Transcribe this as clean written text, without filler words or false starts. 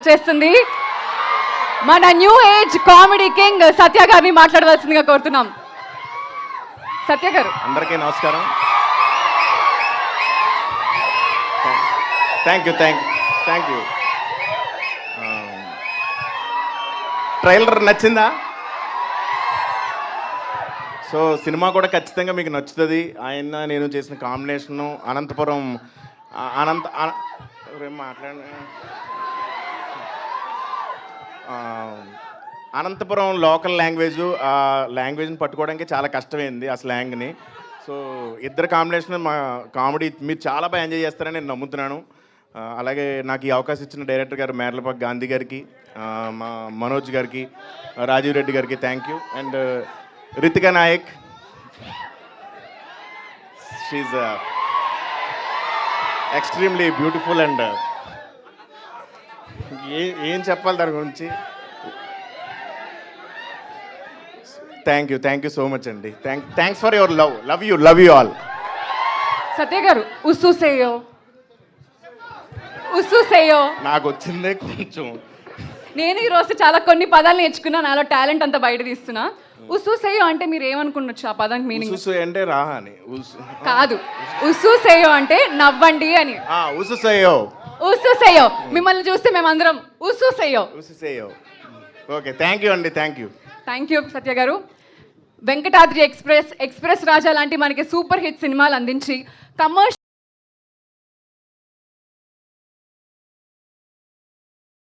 వచ్చేస్తుంది. మన new age comedy king Satya గారిని మాట్లాడవలసిందిగా కోరుతున్నాం. సత్య గారు. అందరికీ నమస్కారం. Thank you. ట్రైలర్ నచ్చిందా? సో సినిమా కూడా ఖచ్చితంగా మీకు నచ్చుతుంది. ఆయన నేను చేసిన combination Anantapuram Anantapuram local language, ఆ లాంగ్వేజ్ని పట్టుకోవడానికి చాలా కష్టమైంది ఆ స్లాంగ్ని. సో ఇద్దరు కాంబినేషన్ మా కామెడీ మీరు చాలా బాగా ఎంజాయ్ చేస్తారని నేను నమ్ముతున్నాను. అలాగే నాకు ఈ అవకాశం ఇచ్చిన డైరెక్టర్ గారు మేర్లపాక్ గాంధీ గారికి, మా మనోజ్ గారికి, రాజీవ్ రెడ్డి గారికి thank you. And Ritika Nayak, she extremely beautiful. And ఏం చెప్పాలి దాని గురించి. థ్యాంక్ యూ సో మచ్ అండి. Thanks for your love you all. Satya గారు ఉస్సుసేయో నాకు వచ్చిందే కొంచెం. నేను ఈరోజు చాలా కొన్ని పదాలు నేర్చుకున్నా, నాలో టాలెంట్ అంతా బయట తీస్తున్నా. ఉస్సుసేయో అంటే మీరు ఏమనుకున్నచ్చు ఆ పదానికి మీనింగ్? ఉసు అంటే రా అని కాదు, ఉస్సుసేయో అంటే నవ్వండి అని. ఉస్సుసేయో మిమ్మల్ని చూస్తే మేమందరం ఉస్సుసేయో. ఓకే, థ్యాంక్ యూ అండి. థ్యాంక్ యూ సత్య గారు. వెంకటాద్రి ఎక్స్ప్రెస్ రాజా లాంటి మనకి సూపర్ హిట్ సినిమాలు అందించి కమర్షియల్